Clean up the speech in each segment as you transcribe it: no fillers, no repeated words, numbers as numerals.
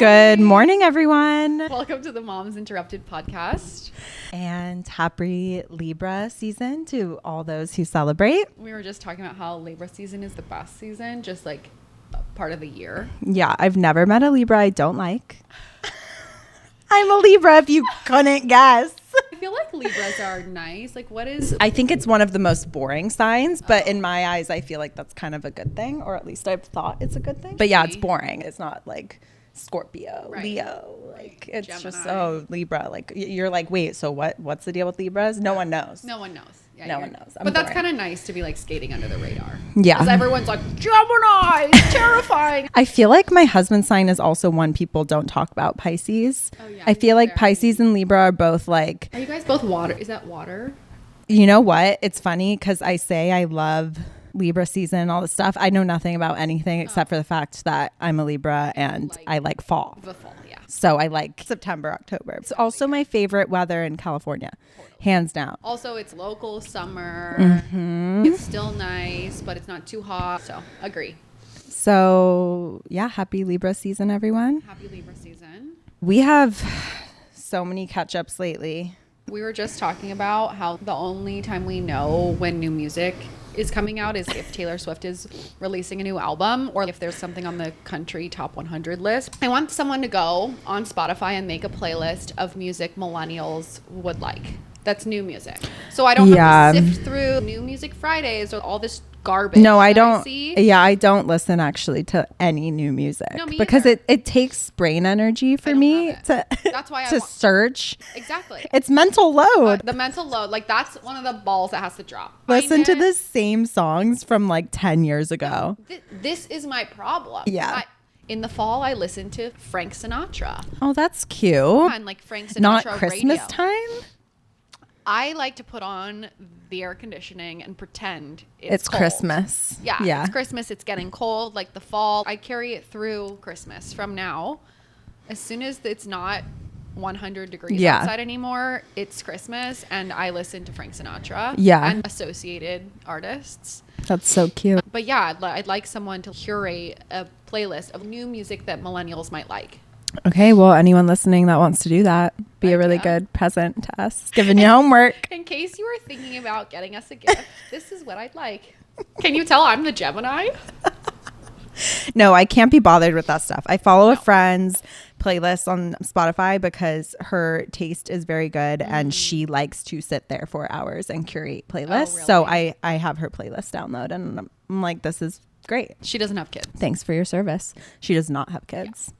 Good morning, everyone. Welcome to the Moms Interrupted podcast. And happy Libra season to all those who celebrate. We were just talking about how Libra season is the best season, just like part of the year. Yeah, I've never met a Libra I don't like. I'm a Libra if you couldn't guess. I feel like Libras are nice. Like I think it's one of the most boring signs, but in my eyes, I feel like that's kind of a good thing, or at least I've thought it's a good thing. But yeah, it's boring. It's not like Scorpio, right. Leo, like it's Gemini. Just Libra. Like you're like, wait, so what's the deal with Libras? No one knows. No one knows. Yeah, no one knows. But that's kind of nice to be like skating under the radar. Yeah. Because everyone's like, Gemini, terrifying. I feel like my husband's sign is also one people don't talk about, Pisces. Oh, yeah, I feel like Pisces and Libra are both like. Are you guys both water? Is that water? You know what? It's funny because I say I love Libra season and all this stuff. I know nothing about anything except for the fact that I'm a Libra and I like fall. The fall, yeah. So I like September, October. It's also my favorite weather in California, hands down. Also, it's local summer. Mm-hmm. It's still nice, but it's not too hot. So agree. So yeah, happy Libra season, everyone. Happy Libra season. We have so many catch-ups lately. We were just talking about how the only time we know when new music is coming out is if Taylor Swift is releasing a new album or if there's something on the country top 100 list. I want someone to go on Spotify and make a playlist of music millennials would like. That's new music. So I don't have to sift through New Music Fridays or all this garbage. No, I don't. I don't listen actually to any new music because it takes brain energy for me to that's why to search. Exactly. It's mental load. The mental load, like that's one of the balls that has to drop. Listen to the same songs from like 10 years ago. This is my problem. Yeah. In the fall, I listen to Frank Sinatra. Oh, that's cute. And like Frank Sinatra Not Christmas radio. time? I like to put on the air conditioning and pretend it's cold. Christmas. Yeah, it's Christmas. It's getting cold, like the fall. I carry it through Christmas from now. As soon as it's not 100 degrees outside anymore, it's Christmas, and I listen to Frank Sinatra and associated artists. That's so cute. But yeah, I'd like someone to curate a playlist of new music that millennials might like. Okay, well, anyone listening that wants to do that, be a really good present to us. Giving you homework. In case you were thinking about getting us a gift, this is what I'd like. Can you tell I'm the Gemini? No, I can't be bothered with that stuff. I follow a friend's playlist on Spotify because her taste is very good and she likes to sit there for hours and curate playlists. Oh, really? So I have her playlist download and I'm like, this is great. She doesn't have kids. Thanks for your service. She does not have kids. Yeah.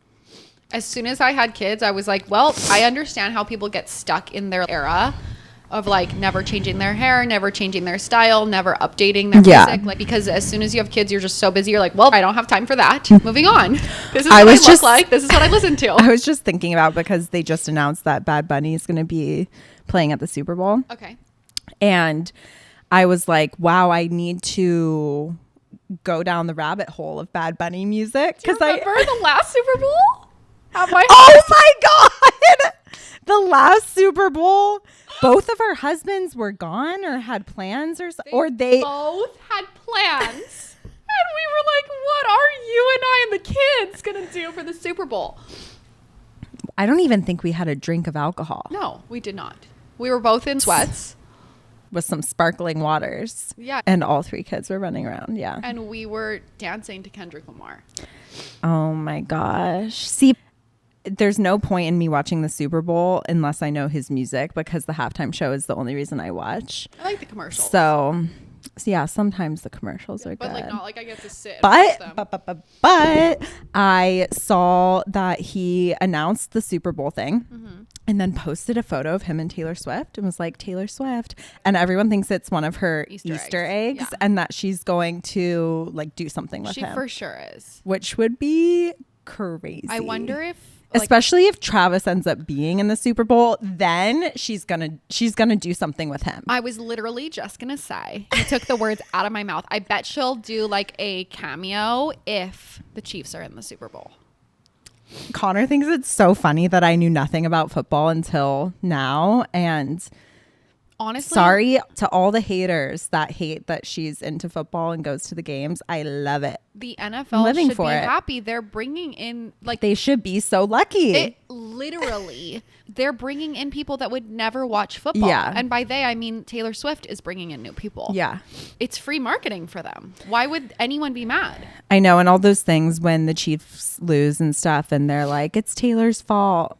As soon as I had kids, I was like, well, I understand how people get stuck in their era of like never changing their hair, never changing their style, never updating their music. Like, because as soon as you have kids, you're just so busy. You're like, well, I don't have time for that. Moving on. This is what I look like. This is what I listen to. I was just thinking about because they just announced that Bad Bunny is going to be playing at the Super Bowl. Okay. And I was like, wow, I need to go down the rabbit hole of Bad Bunny music. Do you remember the last Super Bowl? Oh my God. The last Super Bowl, both of our husbands were gone or had plans they both had plans. And we were like, what are you and I and the kids going to do for the Super Bowl? I don't even think we had a drink of alcohol. No, we did not. We were both in sweats. With some sparkling waters. Yeah. And all three kids were running around. Yeah. And we were dancing to Kendrick Lamar. Oh my gosh. See, there's no point in me watching the Super Bowl unless I know his music because the halftime show is the only reason I watch. I like the commercials. So yeah, sometimes the commercials are good. But like not like I get to sit and watch them. But I saw that he announced the Super Bowl thing and then posted a photo of him and Taylor Swift and was like, Taylor Swift. And everyone thinks it's one of her Easter eggs and that she's going to like do something with him. She for sure is. Which would be crazy. I wonder if especially if Travis ends up being in the Super Bowl, then she's gonna do something with him. I was literally just gonna say, you took the words out of my mouth. I bet she'll do like a cameo if the Chiefs are in the Super Bowl. Connor thinks it's so funny that I knew nothing about football until now, and Honestly, sorry to all the haters that hate that she's into football and goes to the games. I love it. the I'm NFL living should be for it. happy. They're bringing in like They should be so lucky. it literally. They're bringing in people that would never watch football. Yeah. And by they, I mean Taylor Swift is bringing in new people. Yeah. It's free marketing for them. Why would anyone be mad? I know. And all those things when the Chiefs lose and stuff and they're like, it's Taylor's fault.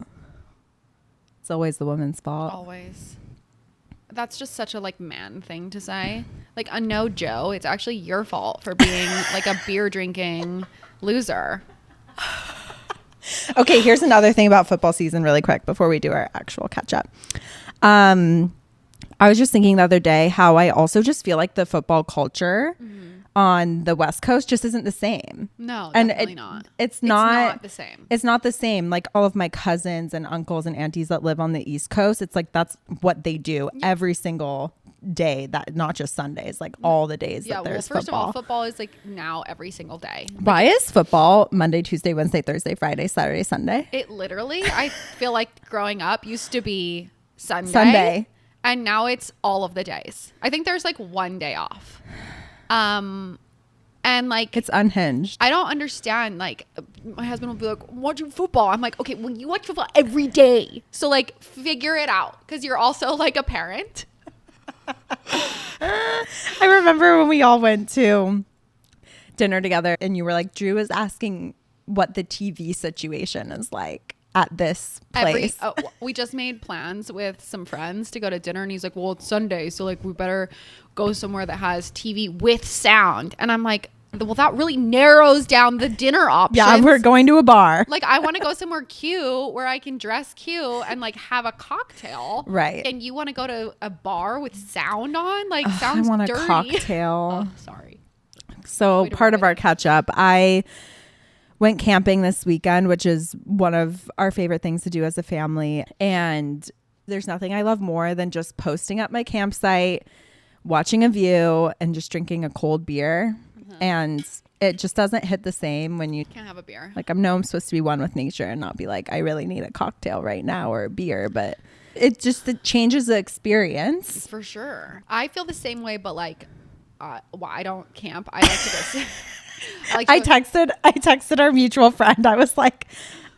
It's always the woman's fault. Always. That's just such a like man thing to say. Like no, Joe, it's actually your fault for being like a beer drinking loser. Okay, here's another thing about football season really quick before we do our actual catch up. I was just thinking the other day how I also just feel like the football culture on the West Coast just isn't the same. No, And definitely not. It's not the same. It's not the same. Like all of my cousins and uncles and aunties that live on the East Coast, it's like that's what they do every single day, that not just Sundays, like all the days that there's first football. of all, football is like now every single day. Why is football Monday, Tuesday, Wednesday, Thursday, Friday, Saturday, Sunday? It literally, I feel like growing up used to be Sunday. And now it's all of the days. I think there's like one day off. And like It's unhinged. I don't understand. Like my husband will be like, watching football. I'm like, okay, well, you watch football every day. So like figure it out. Because you're also like a parent. I remember when we all went to dinner together and you were like, Drew is asking what the TV situation is like at this place. We just made plans with some friends to go to dinner, and he's like, well, it's Sunday, so like we better go somewhere that has TV with sound. And I'm like, well, that really narrows down the dinner options. Yeah, we're going to a bar. Like I want to go somewhere cute where I can dress cute and like have a cocktail. Right. And you want to go to a bar with sound on? Like Ugh, sounds I want dirty. a cocktail. Oh, sorry. So part of our catch up, I went camping this weekend, which is one of our favorite things to do as a family. And there's nothing I love more than just posting up my campsite, watching a view, and just drinking a cold beer. And it just doesn't hit the same when you Can't have a beer. like, I'm supposed to be one with nature and not be like, I really need a cocktail right now or a beer. But it changes the experience. For sure. I feel the same way, but like, well, I don't camp. I like to go. I texted our mutual friend. I was like,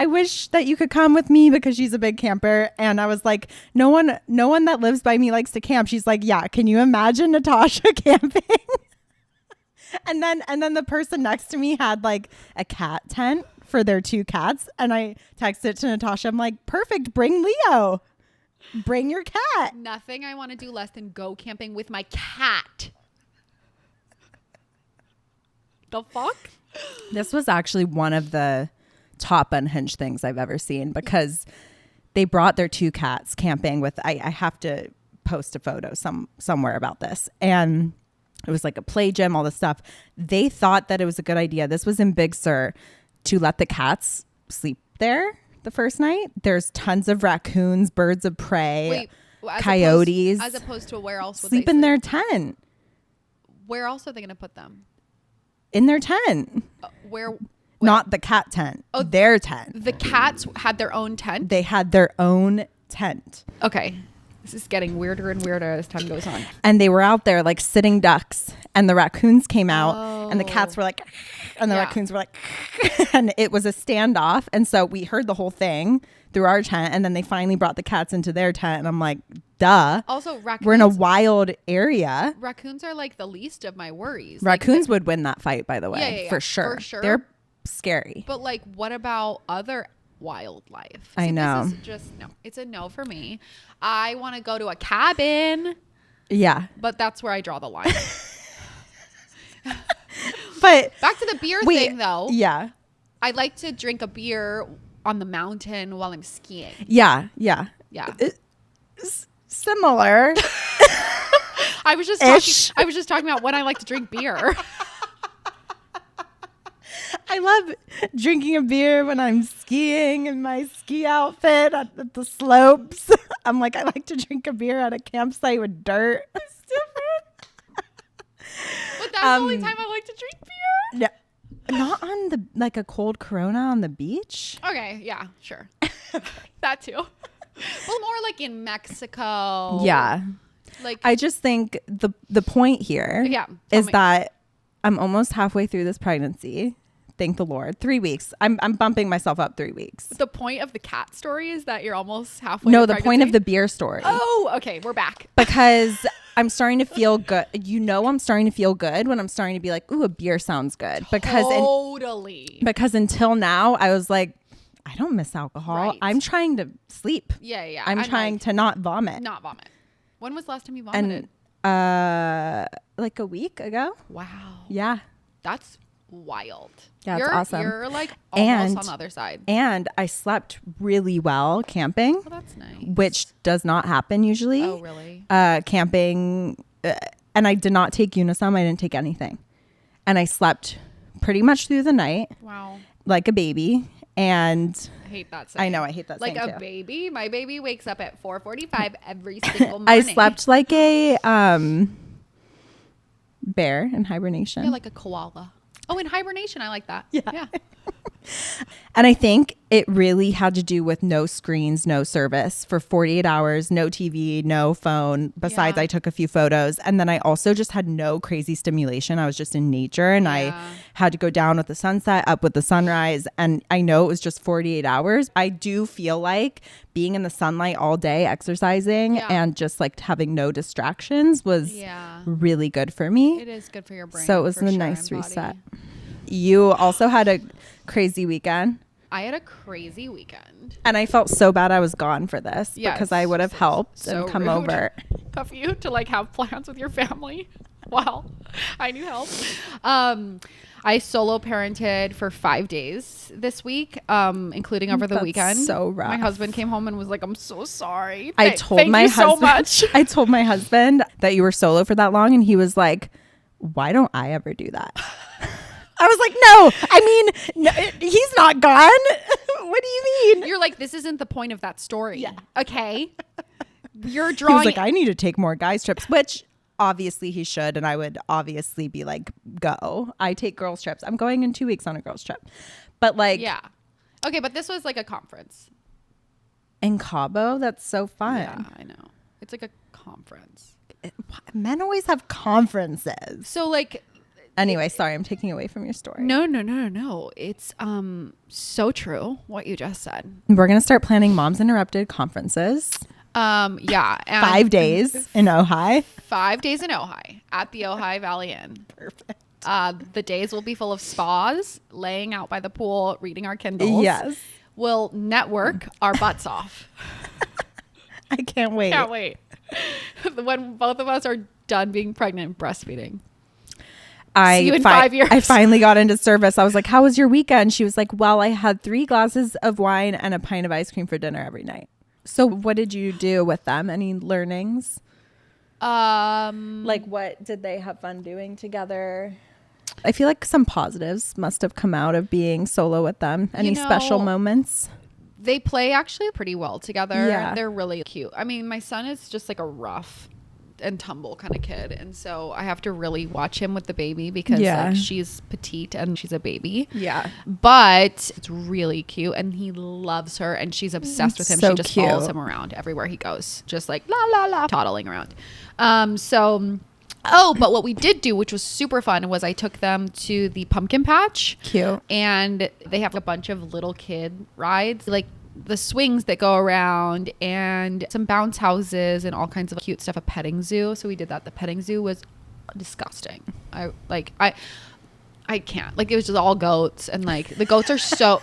I wish that you could come with me because she's a big camper. And I was like, no one that lives by me likes to camp. She's like, yeah. Can you imagine Natasha camping? And then the person next to me had like a cat tent for their 2 cats. And I texted to Natasha. I'm like, perfect. Bring Leo. Bring your cat. Nothing I want to do less than go camping with my cat. The fuck? This was actually one of the top unhinged things I've ever seen because they brought their 2 cats camping with, I have to post a photo somewhere about this. And it was like a play gym, all this stuff. They thought that it was a good idea. This was in Big Sur to let the cats sleep there the first night. There's tons of raccoons, birds of prey, coyotes. As opposed to where else would sleep they in their tent. Where else are they going to put them? In their tent. Where? Not the cat tent. Oh, their tent. The cats had their own tent? They had their own tent. Okay. This is getting weirder and weirder as time goes on. And they were out there like sitting ducks, and the raccoons came out and the cats were like, and the raccoons were like, and it was a standoff. And so we heard the whole thing through our tent, and then they finally brought the cats into their tent. And I'm like, duh. Also, raccoons. We're in a wild area. Raccoons are like the least of my worries. Raccoons would win that fight, by the way, yeah, for sure. For sure. They're scary. But like, what about other wildlife? I know. This is just no. It's a no for me. I want to go to a cabin. Yeah. But that's where I draw the line. But back to the beer thing though. Yeah. I like to drink a beer on the mountain while I'm skiing. Yeah. Yeah. Yeah. Similar. I was just talking about when I like to drink beer. I love drinking a beer when I'm skiing in my ski outfit at the slopes. I'm like, I like to drink a beer at a campsite with dirt. It's different. But that's the only time I like to drink beer. No, not on like a cold Corona on the beach. Okay, yeah, sure. That too. Well, more like in Mexico. Yeah. Like, I just think the point here Yeah, tell is me. that I'm almost halfway through this pregnancy. Thank the Lord. 3 weeks. I'm bumping myself up 3 weeks. the point of the cat story is that you're almost halfway. No, to the point of pregnancy? the beer story. Oh, okay, we're back. Because I'm starting to feel good. I'm starting to feel good when I'm starting to be like, ooh, a beer sounds good. Totally. Because until now, I was like, I don't miss alcohol. Right. I'm trying to sleep. Yeah. I'm trying to not vomit. not vomit. When was the last time you vomited? And like a week ago. Wow. Yeah. That's wild. Yeah, it's awesome. You're like almost And- on the other side. And I slept really well camping, Oh, that's nice. which does not happen usually. Oh, really? Camping, and I did not take Unisum. I didn't take anything, and I slept pretty much through the night Wow. like a baby. And I hate that saying. I know, I hate that like saying a too. baby. My baby wakes up at 4:45 every single morning. I slept like a bear in hibernation. Yeah, like a koala. Oh, in hibernation, I like that. Yeah. And I think it really had to do with no screens, no service for 48 hours, no TV, no phone. Besides, Yeah. I took a few photos. And then I also just had no crazy stimulation. I was just in nature and I Yeah. had to go down with the sunset, up with the sunrise. And I know it was just 48 hours. I do feel like being in the sunlight all day, exercising Yeah. and just like having no distractions was Yeah. really good for me. It is good for your brain. So it was for a sure, nice and body. reset. You also had a crazy weekend. I had a crazy weekend. And I felt so bad I was gone for this Yes. because I would have helped So and come rude over. of you to like have plans with your family. Wow, I need help. I solo parented for 5 days this week, including over the That's weekend. so rough. My husband came home and was like, "I'm so sorry." I Thank told my you husband so much. I told my husband that you were solo for that long and he was like, "Why don't I ever do that?" I was like, "No, I mean, no, he's not gone." What do you mean? You're like, this isn't the point of that story. Yeah. Okay. You're He drawing. was like, "I need to take more guys trips," which obviously he should, and I would obviously be like, "Go." I take girls trips. I'm going in 2 weeks on a girls trip. But like yeah. Okay, but this was like a conference. in Cabo, that's so fun. Yeah, I know. It's like a conference. Men always have conferences. So like, Anyway, sorry, I'm taking away from your story. no. It's so true what you just said. We're going to start planning Moms Interrupted conferences. Yeah. And 5 days in Ojai. 5 days in Ojai at the Ojai Valley Inn. Perfect. The days will be full of spas, laying out by the pool, reading our Kindles. Yes. We'll network our butts off. I can't wait. Can't wait. When both of us are done being pregnant and breastfeeding. See you in 5 years. I finally got into service. I was like, "How was your weekend?" She was like, "Well, I had 3 glasses of wine and a pint of ice cream for dinner every night." So what did you do with them? Any learnings? Like what did they have fun doing together? I feel like some positives must have come out of being solo with them. Any special moments? They play actually pretty well together. Yeah. They're really cute. I mean, my son is just like a rough and tumble kind of kid, and so I have to really watch him with the baby because like, she's petite and she's a baby. Yeah. But it's really cute and he loves her and she's obsessed with him. So She just cute. follows him around everywhere he goes, just like la la la, toddling around. But what we did do, which was super fun, was I took them to the pumpkin patch. Cute. And they have a bunch of little kid rides, like the swings that go around and some bounce houses and all kinds of cute stuff. A petting zoo. So we did that. The petting zoo was disgusting. I can't. Like, it was just all goats, and like the goats are so,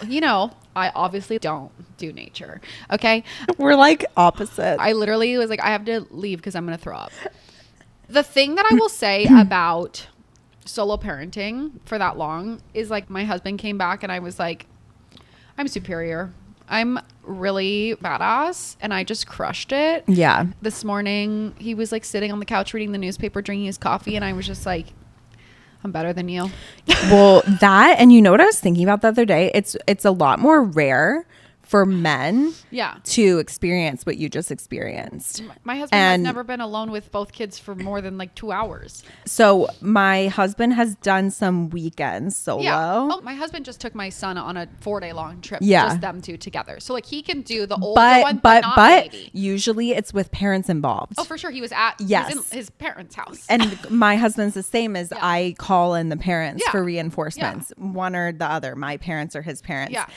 I obviously don't do nature. Okay. We're like opposites. I literally was like, I have to leave because I'm going to throw up. The thing that I will say about solo parenting for that long is like my husband came back and I was like, I'm superior. I'm really badass and I just crushed it. Yeah. This morning he was like sitting on the couch reading the newspaper, drinking his coffee, and I was just like, I'm better than you. Well, that, and you know what I was thinking about the other day? It's a lot more rare for men Yeah. to experience what you just experienced. My husband has never been alone with both kids for more than like 2 hours. So my husband has done some weekends solo. Yeah. Oh, my husband just took my son on a 4-day long trip. Yeah. Just them two together. So like he can do the older one, but not baby. Usually it's with parents involved. Oh, for sure. He was at Yes. he was in his parents' house. And my husband's the same as I call in the parents for reinforcements. Yeah. One or the other, my parents or his parents. Yeah.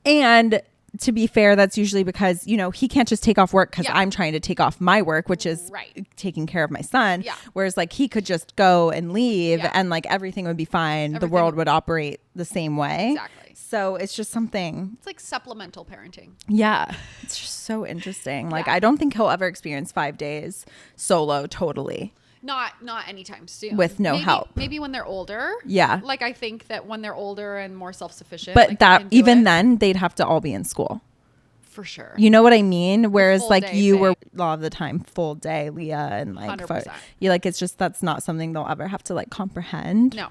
And to be fair, that's usually because, you know, he can't just take off work because I'm trying to take off my work, which is taking care of my son. Yeah. Whereas like he could just go and leave and like everything would be fine. The world would operate the same way. Exactly. So it's just something. It's like supplemental parenting. Yeah. It's just so interesting. Like I don't think he'll ever experience 5 days solo totally. Not anytime soon. With no help. Maybe when they're older. Yeah. Like I think that when they're older and more self-sufficient. But like, that even then they'd have to all be in school. For sure. You know what I mean? Whereas like you were a lot of the time full day, Leah, and like you like it's just that's not something they'll ever have to like comprehend. No.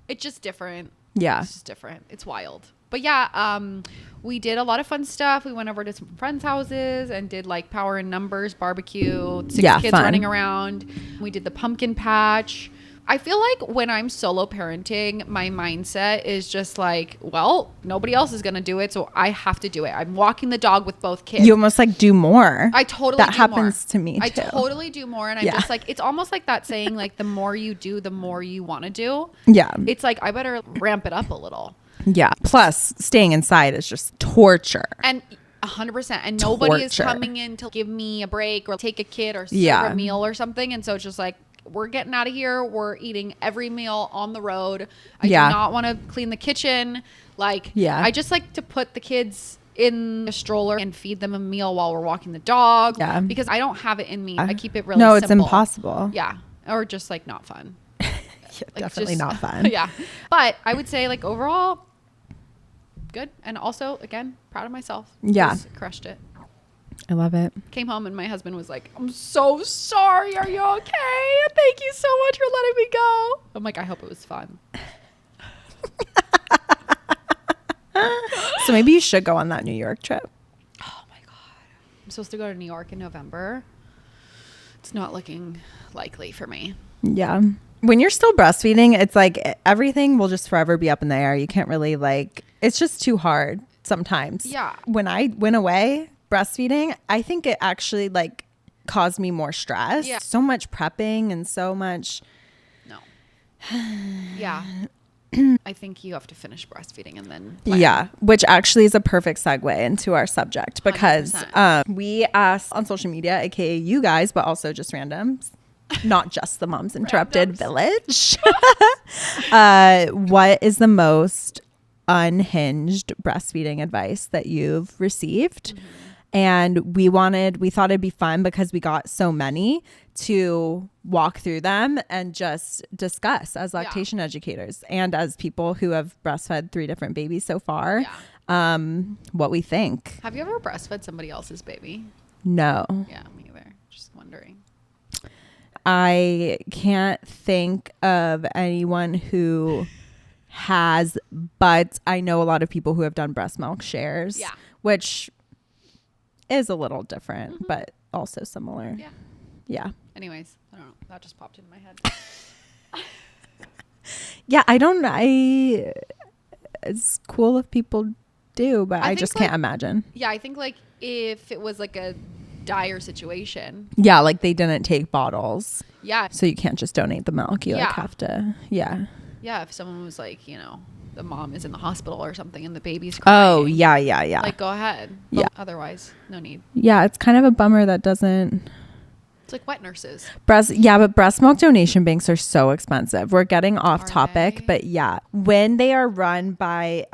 It's just different. Yeah. It's just different. It's wild. But yeah, we did a lot of fun stuff. We went over to some friends' houses and did like power in numbers, barbecue, 6 kids fun. running around. We did the pumpkin patch. I feel like when I'm solo parenting, my mindset is just like, well, nobody else is going to do it, so I have to do it. I'm walking the dog with both kids. You almost like do more. I totally that do happens more. to me too. I totally do more, and I'm just like, it's almost like that saying, like the more you do, the more you want to do. Yeah. It's like I better ramp it up a little. Yeah. Plus, staying inside is just torture. And 100%. And nobody is coming in to give me a break or take a kid or serve a meal or something. And so it's just like, we're getting out of here. We're eating every meal on the road. I do not want to clean the kitchen. Like, I just like to put the kids in a stroller and feed them a meal while we're walking the dog. Yeah. Because I don't have it in me. I keep it really simple. No, it's impossible. Yeah. Or just like not fun. Like definitely not fun. Yeah. But I would say like overall, good. And also, again, proud of myself. Yeah. Just crushed it. I love it. Came home and my husband was like, I'm so sorry. Are you okay? Thank you so much for letting me go. I'm like, I hope it was fun. So maybe you should go on that New York trip. Oh my God. I'm supposed to go to New York in November. It's not looking likely for me. Yeah. When you're still breastfeeding, it's like everything will just forever be up in the air. You can't really like, it's just too hard sometimes. Yeah. When I went away breastfeeding, I think it actually like caused me more stress. Yeah. So much prepping and so much. No. Yeah. I think you have to finish breastfeeding and then yeah, which actually is a perfect segue into our subject because we asked on social media, aka you guys, but also just randoms, not just the Moms Interrupted village. What is the most unhinged breastfeeding advice that you've received? Mm-hmm. And we thought it'd be fun because we got so many to walk through them and just discuss as lactation educators and as people who have breastfed 3 different babies so far, what we think. Have you ever breastfed somebody else's baby? No. Yeah, me either. Just wondering. I can't think of anyone who has, but I know a lot of people who have done breast milk shares, which is a little different, but also similar. Yeah. Yeah. Anyways, I don't know. That just popped into my head. Yeah, it's cool if people do, but I just can't imagine. Yeah, I think like if it was like a dire situation. Yeah, like they didn't take bottles. Yeah. So you can't just donate the milk. You like have to, Yeah, if someone was like, you know, the mom is in the hospital or something and the baby's crying. Oh, yeah. Like, go ahead. But otherwise, no need. Yeah, it's kind of a bummer that doesn't... It's like wet nurses. But breast milk donation banks are so expensive. We're getting off topic, but when they are run by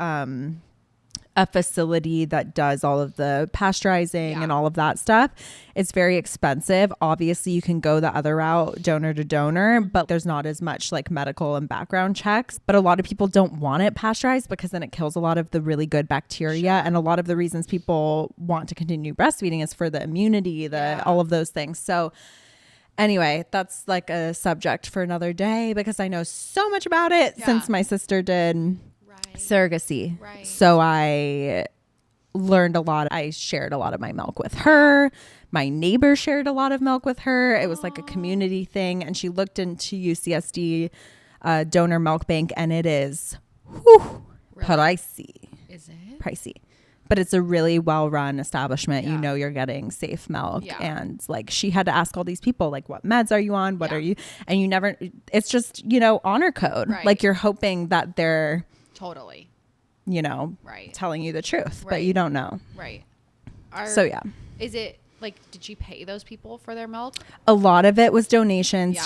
a facility that does all of the pasteurizing and all of that stuff, it's very expensive. Obviously, you can go the other route, donor to donor, but there's not as much like medical and background checks. But a lot of people don't want it pasteurized because then it kills a lot of the really good bacteria. And a lot of the reasons people want to continue breastfeeding is for the immunity, all of those things. So anyway, that's like a subject for another day because I know so much about it since my sister did surrogacy. So I learned a lot. I shared a lot of my milk with her. My neighbor shared a lot of milk with her. It was like a community thing. And she looked into UCSD donor milk bank, and it is pricey. Is it? Pricey. But it's a really well-run establishment. Yeah. You know you're getting safe milk. Yeah. And like she had to ask all these people, like, what meds are you on? What are you? And you never, it's just, you know, honor code. Right. Like you're hoping that they're Totally. you know, telling you the truth, but you don't know. Right. So yeah. Is it like, did she pay those people for their milk? A lot of it was donations. Yeah.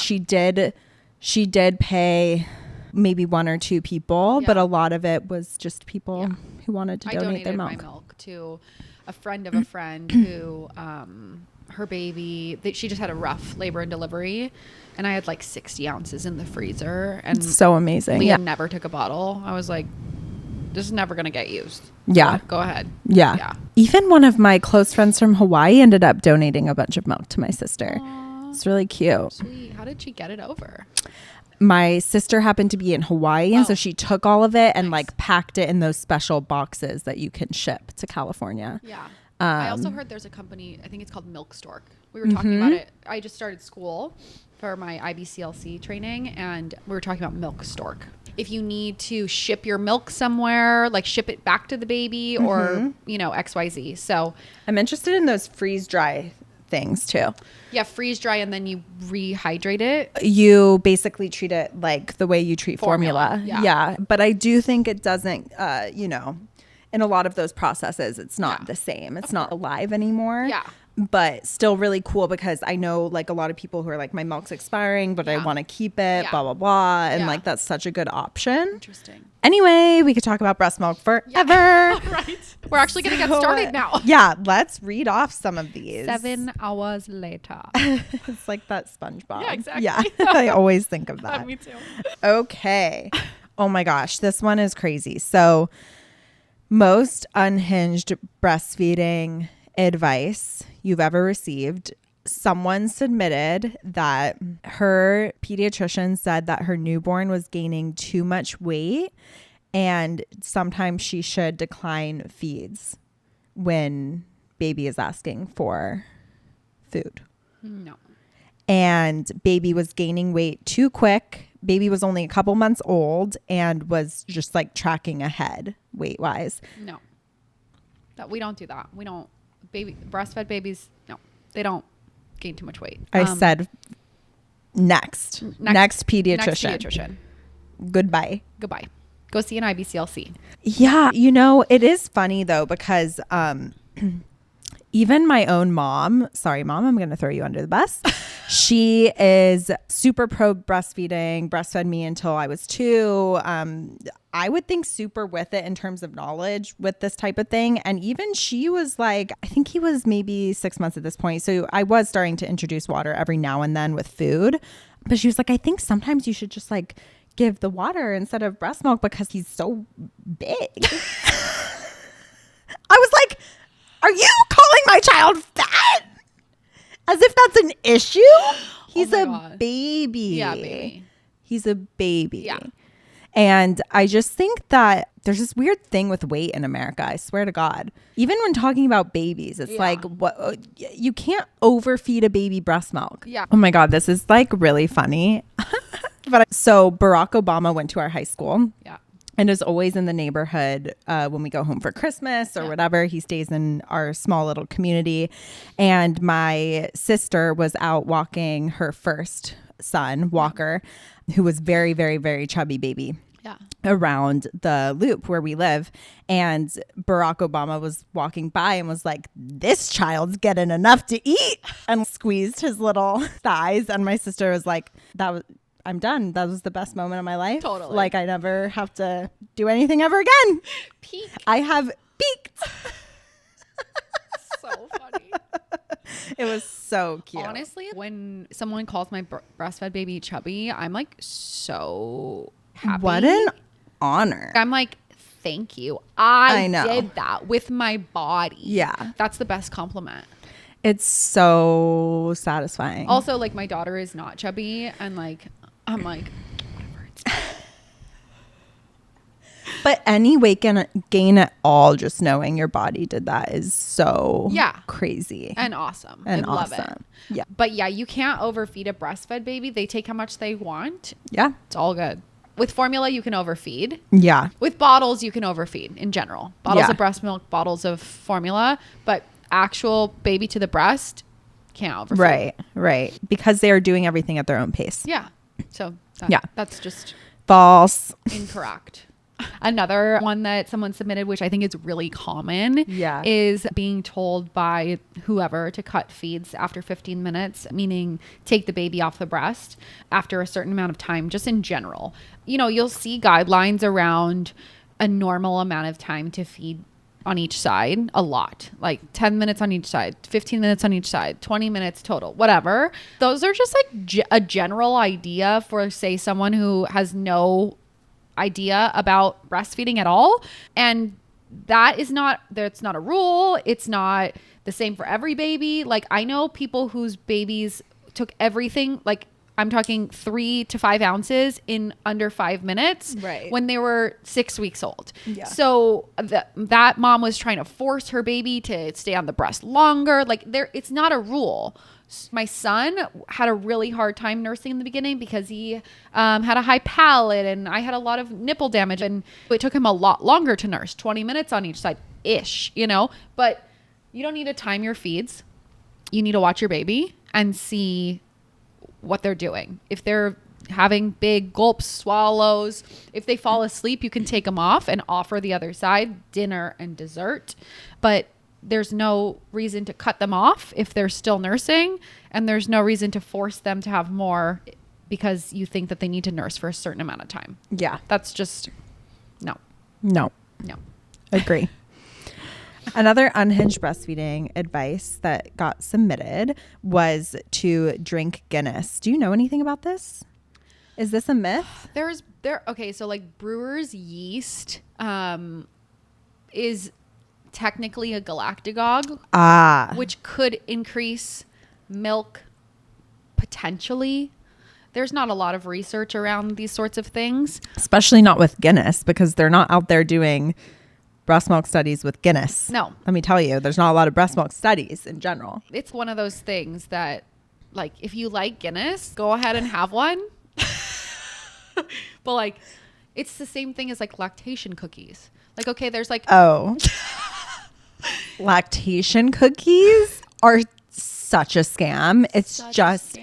She did pay maybe one or two people, but a lot of it was just people who wanted to donate their milk. I donated my milk to a friend of a friend who, her baby, she just had a rough labor and delivery, and I had like 60 ounces in the freezer, and it's so amazing. Leah never took a bottle. I was like, this is never gonna get used. Yeah. So go ahead. Yeah. Even one of my close friends from Hawaii ended up donating a bunch of milk to my sister. Aww. It's really cute. Sweet. How did she get it over? My sister happened to be in Hawaii, and so she took all of it and like packed it in those special boxes that you can ship to California. Yeah. I also heard there's a company, I think it's called Milk Stork. We were talking about it. I just started school for my IBCLC training, and we were talking about Milk Stork. If you need to ship your milk somewhere, like ship it back to the baby or, you know, XYZ. So I'm interested in those freeze dry things too. Yeah, freeze dry and then you rehydrate it. You basically treat it like the way you treat formula. Yeah. But I do think it doesn't, you know, in a lot of those processes, it's not the same. It's not alive anymore. Yeah. But still really cool because I know like a lot of people who are like, my milk's expiring, but I want to keep it, blah, blah, blah. And like, that's such a good option. Interesting. Anyway, we could talk about breast milk forever. Right. We're actually going to get started now. Yeah. Let's read off some of these. 7 hours later. It's like that SpongeBob. Yeah, exactly. Yeah. I always think of that. Me too. Okay. Oh my gosh. This one is crazy. So most unhinged breastfeeding advice you've ever received. Someone submitted that her pediatrician said that her newborn was gaining too much weight and sometimes she should decline feeds when baby is asking for food. No. And baby was gaining weight too quick. Baby was only a couple months old and was just like tracking ahead weight wise. No. We don't do that. We don't. Breastfed babies, no, they don't gain too much weight. I said next pediatrician. Next pediatrician. Goodbye. Go see an IBCLC. Yeah. You know, it is funny though, because even my own mom, sorry, mom, I'm going to throw you under the bus. She is super pro breastfeeding, breastfed me until I was 2. I would think super with it in terms of knowledge with this type of thing. And even she was like, I think he was maybe 6 months at this point. So I was starting to introduce water every now and then with food. But she was like, I think sometimes you should just like give the water instead of breast milk because he's so big. I was like, are you calling my child fat? As if that's an issue? He's a baby. Yeah, baby. He's a baby. Yeah. And I just think that there's this weird thing with weight in America. I swear to God. Even when talking about babies, it's like, what, you can't overfeed a baby breast milk. Yeah. Oh my God, this is like really funny. So Barack Obama went to our high school. Yeah. And is always in the neighborhood when we go home for Christmas or whatever. He stays in our small little community. And my sister was out walking her first son, Walker, who was very, very, very chubby baby. Yeah. Around the loop where we live. And Barack Obama was walking by and was like, this child's getting enough to eat, and squeezed his little thighs. And my sister was like, I'm done. That was the best moment of my life. Totally. Like I never have to do anything ever again. Peak. I have peaked. So funny. It was so cute. Honestly, when someone calls my breastfed baby chubby, I'm like so happy. What an honor. I'm like, thank you. I know. did that with my body. Yeah. That's the best compliment. It's so satisfying. Also, like my daughter is not chubby, and like I'm like, whatever. But any weight gain at all, just knowing your body did that is so crazy. And awesome. And I love it. Yeah. But yeah, you can't overfeed a breastfed baby. They take how much they want. Yeah. It's all good. With formula, you can overfeed. Yeah. With bottles, you can overfeed in general. Bottles of breast milk, bottles of formula. But actual baby to the breast, can't overfeed. Right. Because they are doing everything at their own pace. Yeah. So that's just false. Incorrect. Another one that someone submitted, which I think is really common, is being told by whoever to cut feeds after 15 minutes, meaning take the baby off the breast after a certain amount of time, just in general. You know, you'll see guidelines around a normal amount of time to feed on each side, a lot, like 10 minutes on each side, 15 minutes on each side, 20 minutes total, whatever. Those are just like a general idea for, say, someone who has no idea about breastfeeding at all. And that's not a rule. It's not the same for every baby. Like, I know people whose babies took everything, like I'm talking 3 to 5 ounces in under 5 minutes when they were 6 weeks old. Yeah. So that mom was trying to force her baby to stay on the breast longer. Like, it's not a rule. My son had a really hard time nursing in the beginning because he had a high palate and I had a lot of nipple damage, and it took him a lot longer to nurse, 20 minutes on each side ish, you know. But you don't need to time your feeds. You need to watch your baby and see what they're doing. If they're having big gulps, swallows, if they fall asleep, you can take them off and offer the other side dinner and dessert. But there's no reason to cut them off if they're still nursing, and there's no reason to force them to have more because you think that they need to nurse for a certain amount of time. Yeah. That's just no. Agree. Another unhinged breastfeeding advice that got submitted was to drink Guinness. Do you know anything about this? Is this a myth? Okay, so like brewer's yeast is technically a galactagogue, which could increase milk potentially. There's not a lot of research around these sorts of things, especially not with Guinness, because they're not out there doing breast milk studies with Guinness. No, let me tell you, there's not a lot of breast milk studies in general. It's one of those things that, like, if you like Guinness, go ahead and have one. But like, it's the same thing as like lactation cookies. Like, okay, there's like lactation cookies are such a scam. It's just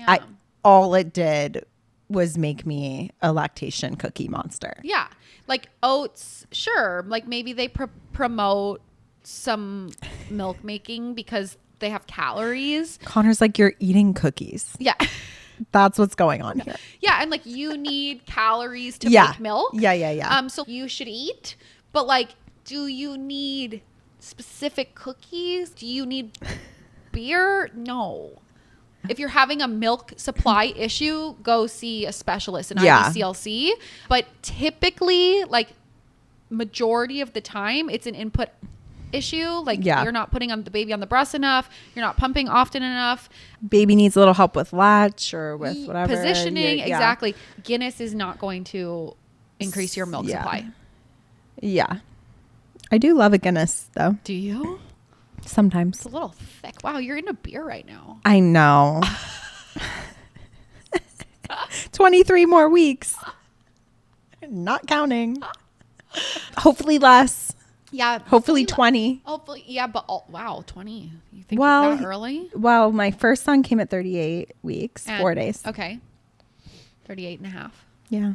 all it did was make me a lactation cookie monster. Yeah. Like oats, sure. Like maybe they promote some milk making because they have calories. Connor's like, you're eating cookies. Yeah. That's what's going on here. Yeah. And like, you need calories to make milk. Yeah. So you should eat. But like, do you need specific cookies? Do you need beer? No. If you're having a milk supply issue, go see a specialist, an IBCLC. But typically, like, majority of the time, it's an input issue. Like, you're not putting the baby on the breast enough. You're not pumping often enough. Baby needs a little help with latch or with whatever. Positioning, exactly. Guinness is not going to increase your milk supply. Yeah. I do love a Guinness, though. Do you? Sometimes. It's a little thick. Wow, you're into beer right now. I know. 23 more weeks. Not counting. Hopefully less. Yeah. Hopefully 20. Hopefully, yeah, but wow, 20. You think that early? Well, my first son came at 38 weeks, 4 days. Okay. 38 and a half. Yeah.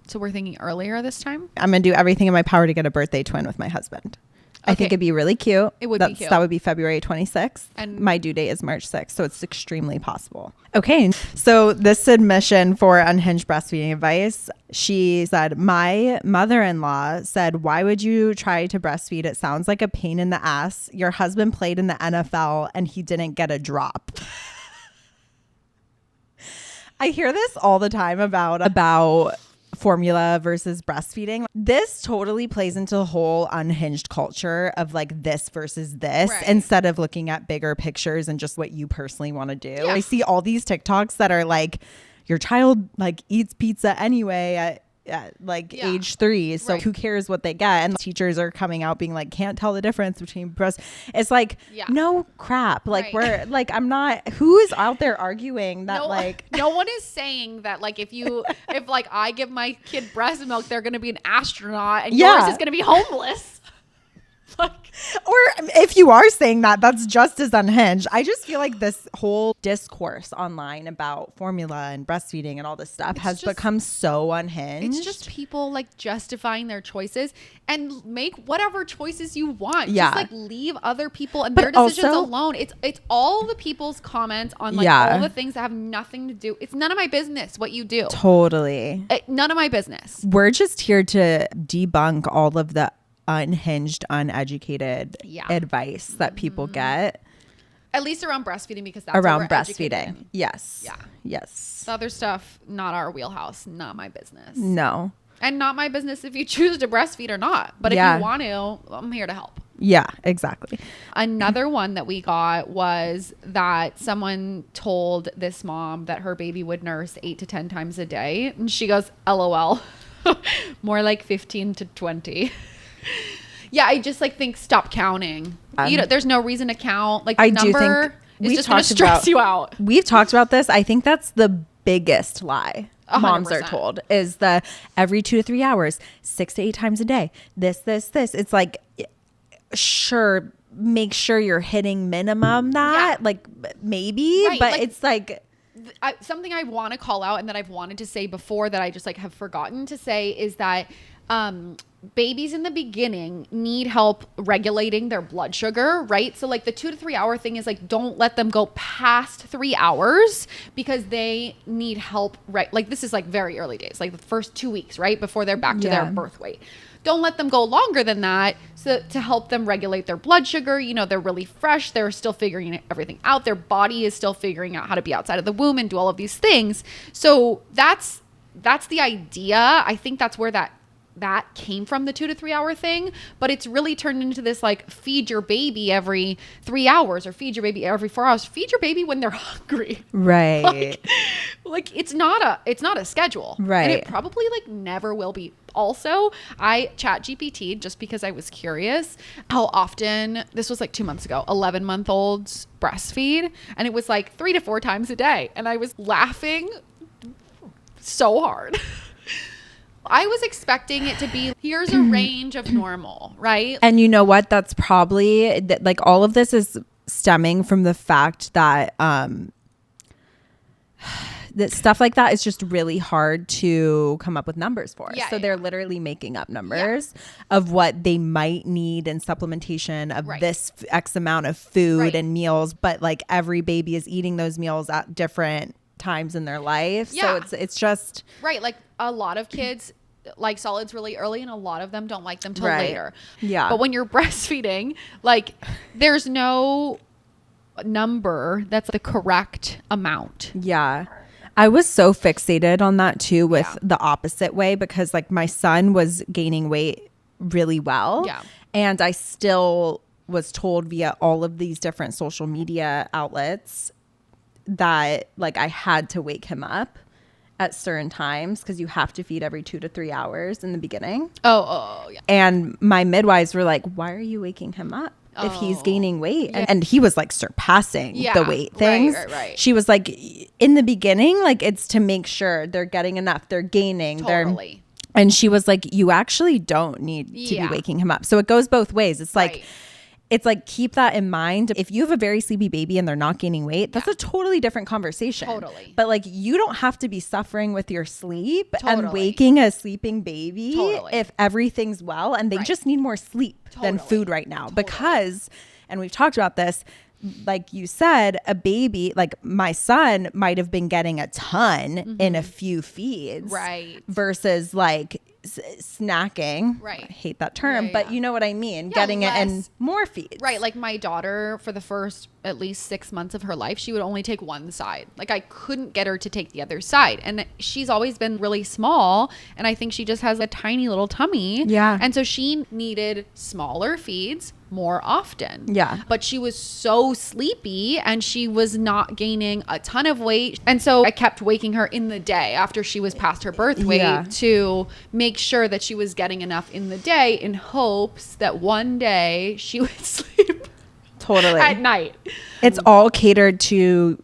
So we're thinking earlier this time? I'm going to do everything in my power to get a birthday twin with my husband. I think it'd be really cute. It would be cute. That would be February 26th. And my due date is March 6th. So it's extremely possible. Okay. So this submission for unhinged breastfeeding advice, she said, my mother-in-law said, why would you try to breastfeed? It sounds like a pain in the ass. Your husband played in the NFL and he didn't get a drop. I hear this all the time about formula versus breastfeeding. This totally plays into the whole unhinged culture of like this versus this, instead of looking at bigger pictures and just what you personally want to do. I see all these TikToks that are like, your child like eats pizza anyway at age 3. So who cares what they get? And teachers are coming out being like, can't tell the difference between breast. It's like, no crap. Like we're like, I'm not, who is out there arguing that no one is saying that like, if like I give my kid breast milk, they're going to be an astronaut and yours is going to be homeless. Like, or if you are saying that, that's just as unhinged. I just feel like this whole discourse online about formula and breastfeeding and all this stuff has become so unhinged. It's just people like justifying their choices, and make whatever choices you want. Yeah. Just like leave other people and their decisions alone. It's all the people's comments on like all the things that have nothing to do. It's none of my business what you do. Totally. None of my business. We're just here to debunk all of the unhinged, uneducated advice that people get, at least around breastfeeding, because that's around breastfeeding. Yes. Yeah. Yes. The other stuff, not our wheelhouse, not my business. No. And not my business if you choose to breastfeed or not. But if you want to, I'm here to help. Yeah, exactly. Another one that we got was that someone told this mom that her baby would nurse 8 to 10 times a day, and she goes, LOL. More like 15 to 20. Yeah, I just like think stop counting. There's no reason to count. Like the number is just going to stress you out. We've talked about this. I think that's the biggest lie 100%. Moms are told is the every 2 to 3 hours, 6 to 8 times a day. This. It's like, sure, make sure you're hitting minimum that like maybe, but like, it's like. Something I want to call out and that I've wanted to say before that I just like have forgotten to say is that babies in the beginning need help regulating their blood sugar, right? So like the 2 to 3 hour thing is like, don't let them go past 3 hours because they need help, right? Like this is like very early days, like the first 2 weeks, right? Before they're back to their birth weight. Don't let them go longer than that to help them regulate their blood sugar. They're really fresh. They're still figuring everything out. Their body is still figuring out how to be outside of the womb and do all of these things. So that's the idea. I think that's where that came from, the 2 to 3 hour thing, but it's really turned into this like feed your baby every 3 hours or feed your baby every 4 hours. Feed your baby when they're hungry. Right. Like it's not a schedule. Right. And it probably like never will be. Also, I chat GPT'd just because I was curious how often, this was like 2 months ago, 11-month-olds breastfeed, and it was like 3 to 4 times a day. And I was laughing so hard. I was expecting it to be, here's a range of normal, right? And you know what? That's probably like all of this is stemming from the fact that that stuff like that is just really hard to come up with numbers for. So they're literally making up numbers of what they might need in supplementation of this X amount of food and meals. But like every baby is eating those meals at different times in their life. So it's just right. Like a lot of kids like solids really early and a lot of them don't like them till later. Yeah. But when you're breastfeeding, like there's no number that's the correct amount. Yeah. I was so fixated on that too with the opposite way because like my son was gaining weight really well. Yeah. And I still was told via all of these different social media outlets that like I had to wake him up at certain times because you have to feed every 2 to 3 hours in the beginning. Oh, yeah. And my midwives were like, why are you waking him up if he's gaining weight? And he was like surpassing the weight things. Right. She was like, in the beginning, like it's to make sure they're getting enough, they're gaining. Totally. And she was like, you actually don't need to be waking him up. So it goes both ways. It's like, it's like, keep that in mind. If you have a very sleepy baby and they're not gaining weight, that's a totally different conversation. Totally. But like, you don't have to be suffering with your sleep and waking a sleeping baby if everything's well and they just need more sleep than food right now. Because, and we've talked about this, like you said, a baby, like my son might have been getting a ton in a few feeds. Right. Versus like snacking. Right. I hate that term, but you know what I mean. Getting it in more feeds. Right. Like my daughter, for the first at least 6 months of her life, she would only take one side. Like I couldn't get her to take the other side. And she's always been really small. And I think she just has a tiny little tummy. Yeah. And so she needed smaller feeds more often. Yeah. But she was so sleepy and she was not gaining a ton of weight. And so I kept waking her in the day after she was past her birth weight to make sure that she was getting enough in the day in hopes that one day she would sleep totally at night. It's all catered to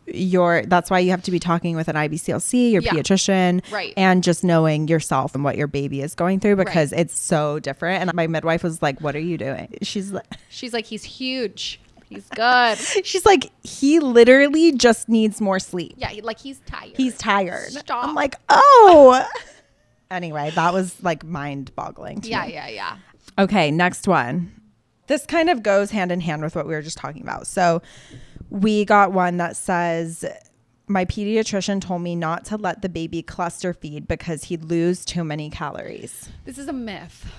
that's why you have to be talking with an IBCLC, your pediatrician, right? And just knowing yourself and what your baby is going through, because it's so different. And my midwife was like, what are you doing? She's like, he's huge. He's good. She's like, he literally just needs more sleep. Yeah. He's tired. He's tired. Stop. I'm like, oh. Anyway, that was like mind boggling to me. Yeah. Okay. Next one. This kind of goes hand in hand with what we were just talking about. So we got one that says, my pediatrician told me not to let the baby cluster feed because he'd lose too many calories. This is a myth.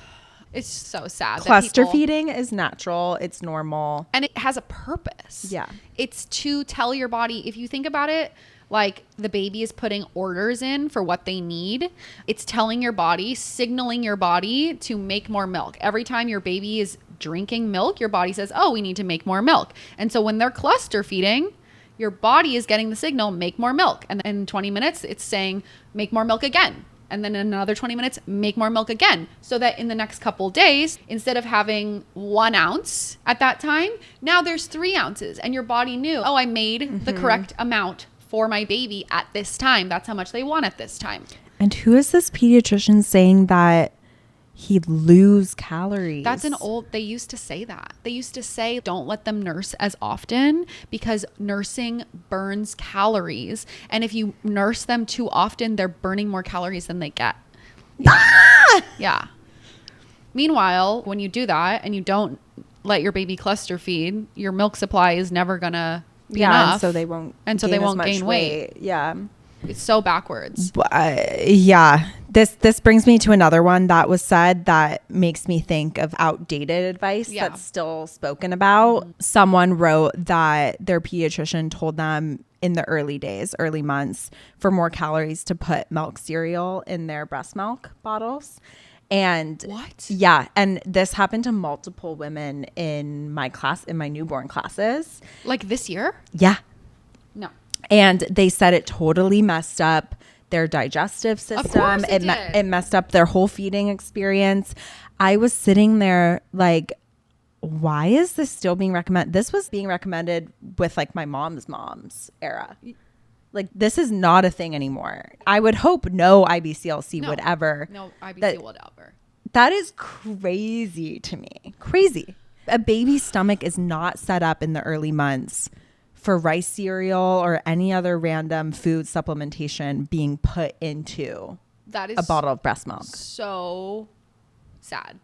It's so sad. Cluster feeding is natural. It's normal. And it has a purpose. Yeah. It's to tell your body, if you think about it, like the baby is putting orders in for what they need. It's telling your body, signaling your body to make more milk. Every time your baby is drinking milk, your body says, oh, we need to make more milk. And so when they're cluster feeding, your body is getting the signal, make more milk. And in 20 minutes, it's saying, make more milk again. And then in another 20 minutes, make more milk again. So that in the next couple days, instead of having 1 ounce at that time, now there's 3 ounces. And your body knew, oh, I made the correct amount for my baby at this time. That's how much they want at this time. And who is this pediatrician saying that he'd lose calories? They used to say that. They used to say, don't let them nurse as often because nursing burns calories. And if you nurse them too often, they're burning more calories than they get. Yeah. Meanwhile, when you do that and you don't let your baby cluster feed, your milk supply is never going to be enough. And so they won't gain weight. Yeah. It's so backwards. Yeah. This brings me to another one that was said that makes me think of outdated advice that's still spoken about. Someone wrote that their pediatrician told them in the early months for more calories to put milk cereal in their breast milk bottles. And what? Yeah. And this happened to multiple women in my newborn classes. Like this year? Yeah. No. And they said it totally messed up their digestive system. Of course it did. It messed up their whole feeding experience. I was sitting there like, why is this still being recommended? This was being recommended with like my mom's era. Like, this is not a thing anymore. I would hope no IBCLC would ever. No IBC would ever. That is crazy to me. Crazy. A baby's stomach is not set up in the early months for rice cereal or any other random food supplementation being put into a bottle of breast milk. So sad.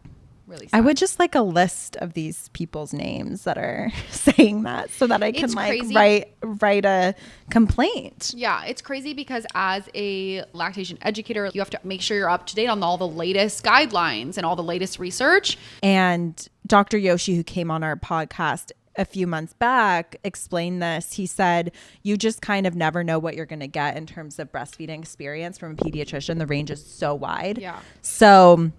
Really sad. I would just like a list of these people's names that are saying that so that I can write a complaint. Yeah, it's crazy because as a lactation educator, you have to make sure you're up to date on all the latest guidelines and all the latest research. And Dr. Yoshi, who came on our podcast a few months back, explained this. He said, you just kind of never know what you're going to get in terms of breastfeeding experience from a pediatrician. The range is so wide. Yeah. So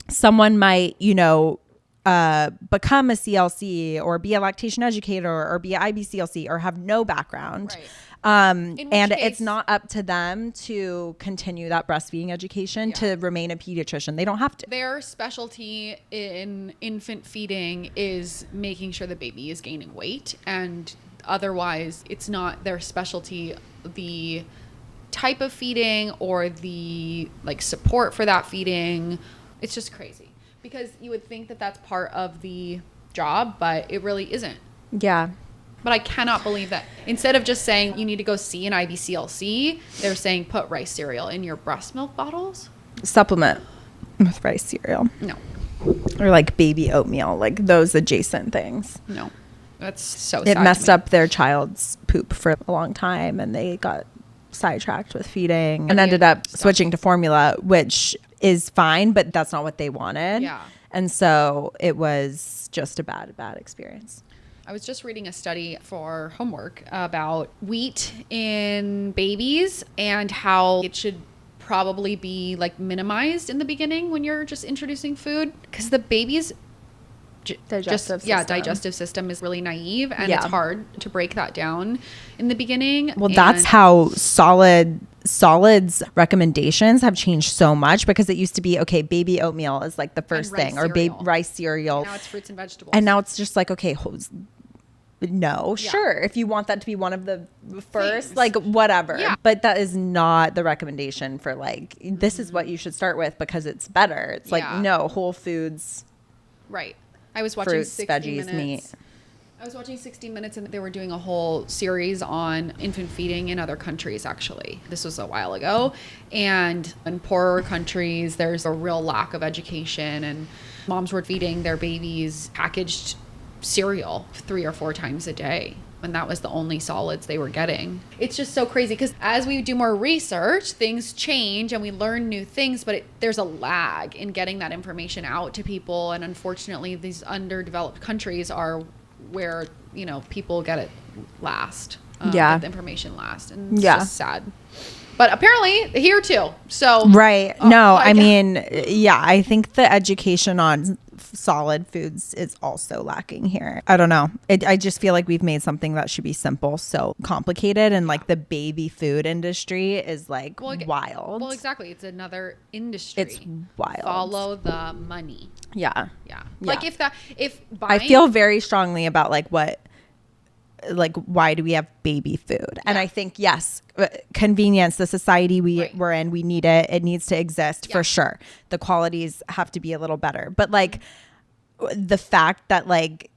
someone might, become a CLC or be a lactation educator or be an IBCLC or have no background. Right. And it's not up to them to continue that breastfeeding education to remain a pediatrician. They don't have to. Their specialty in infant feeding is making sure the baby is gaining weight, and otherwise it's not their specialty. The type of feeding or the support for that feeding, it's just crazy because you would think that that's part of the job, but it really isn't. Yeah. But I cannot believe that instead of just saying you need to go see an IBCLC, they're saying put rice cereal in your breast milk bottles. Supplement with rice cereal. No. Or like baby oatmeal, like those adjacent things. No. That's so sad. It messed up their child's poop for a long time and they got sidetracked with feeding and ended up switching to formula, which is fine, but that's not what they wanted. Yeah. And so it was just a bad experience. I was just reading a study for homework about wheat in babies and how it should probably be minimized in the beginning when you're just introducing food because the babies Digestive system is really naive, and Yeah. it's hard to break that down in the beginning. Well, that's how solids recommendations have changed so much, because it used to be, okay, baby oatmeal is like the first thing, or rice cereal. Now it's fruits and vegetables. And now it's just like, okay, sure, if you want that to be one of the first things, like whatever. Yeah. But that is not the recommendation for like, this is what you should start with because it's better. It's like, no, whole foods. Right. I was watching fruits, 60 veggies, minutes. meat. I was watching 60 Minutes, and they were doing a whole series on infant feeding in other countries, actually. This was a while ago. And in poorer countries, there's a real lack of education, and moms were feeding their babies packaged cereal 3 or 4 times a day. And that was the only solids they were getting. It's just so crazy, because as we do more research, things change and we learn new things, but there's a lag in getting that information out to people. And unfortunately, these underdeveloped countries are where, you know, people get it last. Get the information last. And it's just sad. But apparently here too. So right. No, I mean, I think the education on solid foods is also lacking here. I don't know. I just feel like we've made something that should be simple so complicated, and like the baby food industry is like wild. Well, exactly. It's another industry. It's wild. Follow the money. Yeah. Like if I feel very strongly about why do we have baby food? And I think, yes, convenience, the society we're in, we need it. It needs to exist for sure. The qualities have to be a little better. But like the fact that like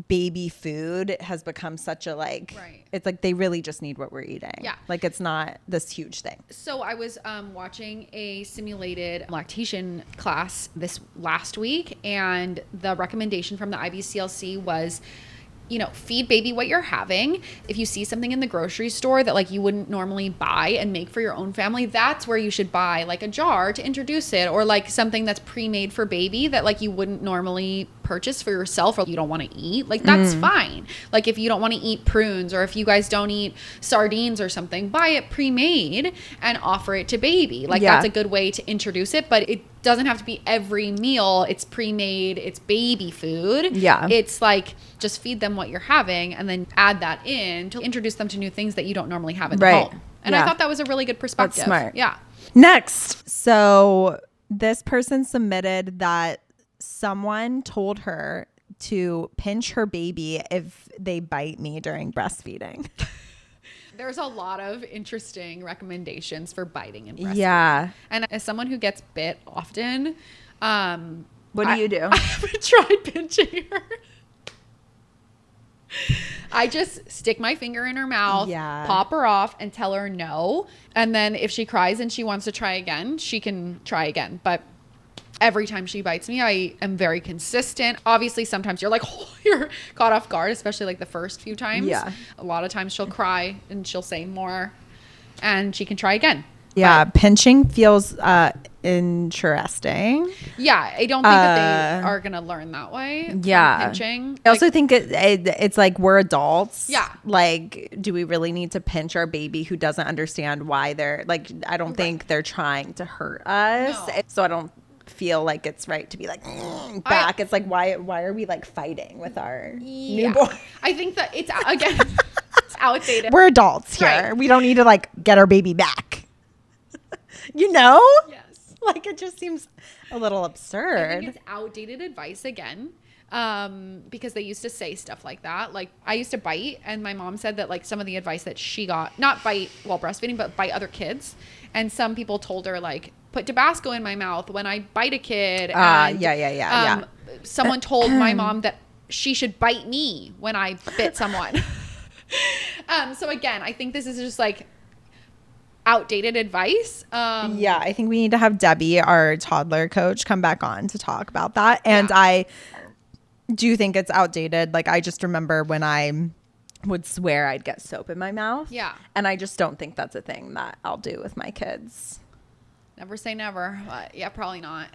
baby food has become such a it's like they really just need what we're eating. Yeah. Like it's not this huge thing. So I was watching a simulated lactation class this last week, and the recommendation from the IBCLC was, you know, feed baby what you're having. If you see something in the grocery store that like you wouldn't normally buy and make for your own family, that's where you should buy like a jar to introduce it, or like something that's pre-made for baby that like you wouldn't normally purchase for yourself or you don't want to eat. Like that's fine. Like if you don't want to eat prunes, or if you guys don't eat sardines or something, buy it pre-made and offer it to baby. Like that's a good way to introduce it, but it doesn't have to be every meal. It's pre-made, it's baby food. Yeah. It's like just feed them what you're having and then add that in to introduce them to new things that you don't normally have at home. And I thought that was a really good perspective. That's smart. Yeah. Next. So this person submitted that someone told her to pinch her baby if they bite me during breastfeeding. There's a lot of interesting recommendations for biting and breastfeeding. Yeah. And as someone who gets bit often, what do you do? I haven't tried pinching her. I just stick my finger in her mouth, pop her off, and tell her no. And then if she cries and she wants to try again, she can try again. But every time she bites me, I am very consistent. Obviously, sometimes you're like, oh, you're caught off guard, especially like the first few times. Yeah. A lot of times she'll cry and she'll say more, and she can try again. Yeah, but pinching feels interesting. Yeah, I don't think that they are going to learn that way. Yeah. Pinching. I also think it's like we're adults. Yeah. Like, do we really need to pinch our baby who doesn't understand why they're like, I don't think they're trying to hurt us. No. So I don't feel like it's right to be like back. It's like, why are we like fighting with our newborn? I think that it's, again, it's outdated. We're adults here. Right. We don't need to like get our baby back. You know? Yes. Like it just seems a little absurd. I think it's outdated advice again. Because they used to say stuff like that. Like I used to bite, and my mom said that like some of the advice that she got, not bite while breastfeeding, but bite other kids. And some people told her like, put Tabasco in my mouth when I bite a kid. And, someone told my mom that she should bite me when I bit someone. So again, I think this is just like outdated advice. I think we need to have Debbie, our toddler coach, come back on to talk about that. And I do think it's outdated. Like I just remember when I would swear I'd get soap in my mouth. Yeah. And I just don't think that's a thing that I'll do with my kids. Never say never. But yeah, probably not.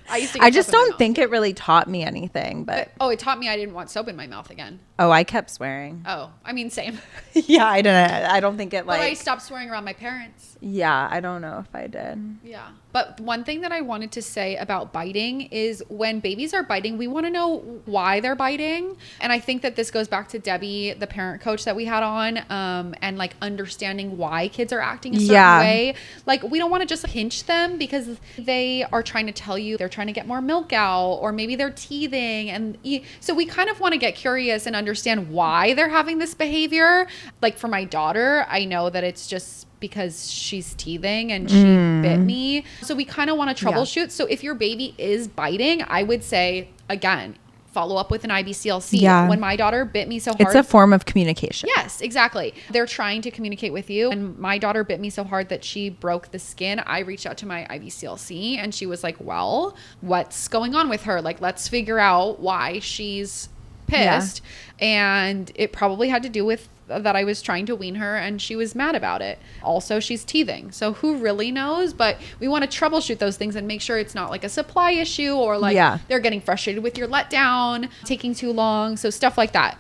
I used to. I just don't think it really taught me anything. But it taught me I didn't want soap in my mouth again. oh, I kept swearing. Oh, I mean, same. Yeah, I didn't. I don't think it like. But I stopped swearing around my parents. Yeah, I don't know if I did. Yeah. But one thing that I wanted to say about biting is when babies are biting, we want to know why they're biting. And I think that this goes back to Debbie, the parent coach that we had on, and like understanding why kids are acting a certain way. Like, we don't want to just pinch them because they are trying to tell you they're trying to get more milk out, or maybe they're teething. And so we kind of want to get curious and understand why they're having this behavior. Like for my daughter, I know that it's just because she's teething and she bit me. So we kind of want to troubleshoot. Yeah. So if your baby is biting, I would say, again, follow up with an IBCLC. Yeah. When my daughter bit me so hard. It's a form of communication. Yes, exactly. They're trying to communicate with you. And my daughter bit me so hard that she broke the skin. I reached out to my IBCLC and she was like, well, what's going on with her? Like, let's figure out why she's pissed. Yeah. And it probably had to do with that I was trying to wean her and she was mad about it. Also, she's teething. So who really knows? But we want to troubleshoot those things and make sure it's not like a supply issue or like they're getting frustrated with your letdown, taking too long. So stuff like that.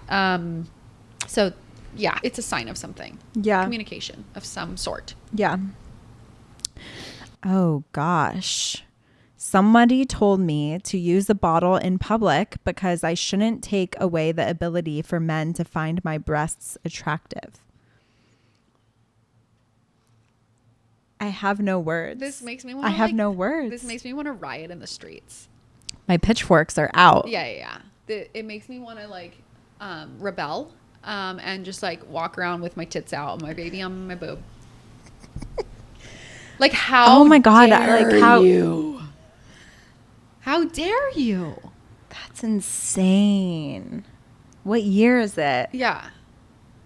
So yeah, it's a sign of something. Yeah. Communication of some sort. Yeah. Oh gosh. Somebody told me to use a bottle in public because I shouldn't take away the ability for men to find my breasts attractive. I have no words. This makes me want I have no words. This makes me want to riot in the streets. My pitchforks are out. Yeah. It makes me want to like rebel and just like walk around with my tits out, my baby on my boob. Like how? Oh my God! Like how you? How dare you? That's insane. What year is it? Yeah.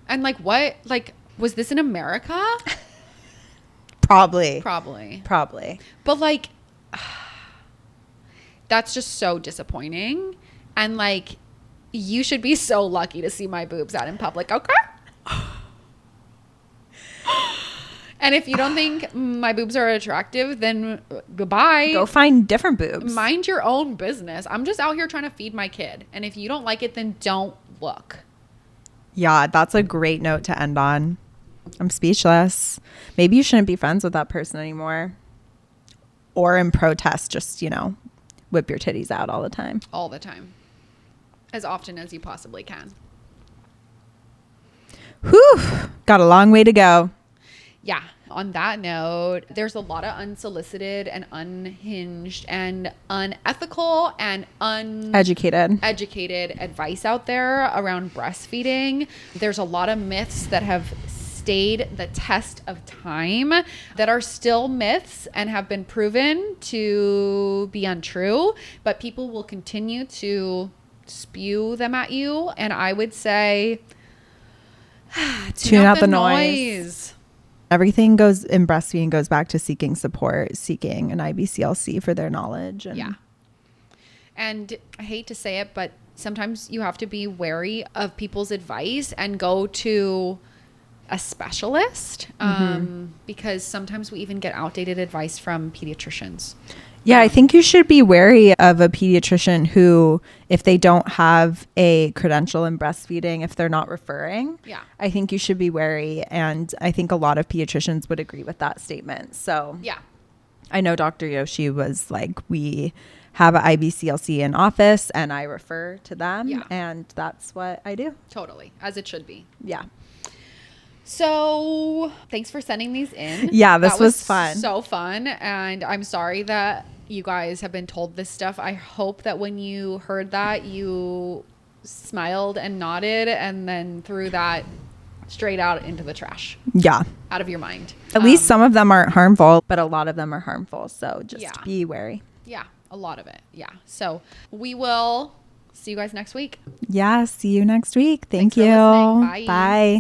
And like what? Like, was this in America? Probably. But like, that's just so disappointing. And like, you should be so lucky to see my boobs out in public. Okay. And if you don't think my boobs are attractive, then goodbye. Go find different boobs. Mind your own business. I'm just out here trying to feed my kid. And if you don't like it, then don't look. Yeah, that's a great note to end on. I'm speechless. Maybe you shouldn't be friends with that person anymore. Or in protest, just, whip your titties out all the time. All the time. As often as you possibly can. Whew. Got a long way to go. Yeah. On that note, there's a lot of unsolicited and unhinged and unethical and uneducated advice out there around breastfeeding. There's a lot of myths that have stayed the test of time that are still myths and have been proven to be untrue, but people will continue to spew them at you. And I would say, tune out the noise. Everything goes in breastfeeding goes back to seeking support, seeking an IBCLC for their knowledge. Yeah. And I hate to say it, but sometimes you have to be wary of people's advice and go to a specialist because sometimes we even get outdated advice from pediatricians. Yeah, I think you should be wary of a pediatrician who, if they don't have a credential in breastfeeding, if they're not referring, I think you should be wary. And I think a lot of pediatricians would agree with that statement. So yeah, I know Dr. Yoshi was like, we have an IBCLC in office and I refer to them and that's what I do. Totally. As it should be. Yeah. So thanks for sending these in. Yeah, this was fun. So fun. And I'm sorry that you guys have been told this stuff. I hope that when you heard that, you smiled and nodded and then threw that straight out into the trash. Yeah. Out of your mind. At least some of them aren't harmful, but a lot of them are harmful. So just be wary. Yeah, a lot of it. Yeah. So we will see you guys next week. Yeah, see you next week. Thank Thanks you. for listening. Bye. Bye.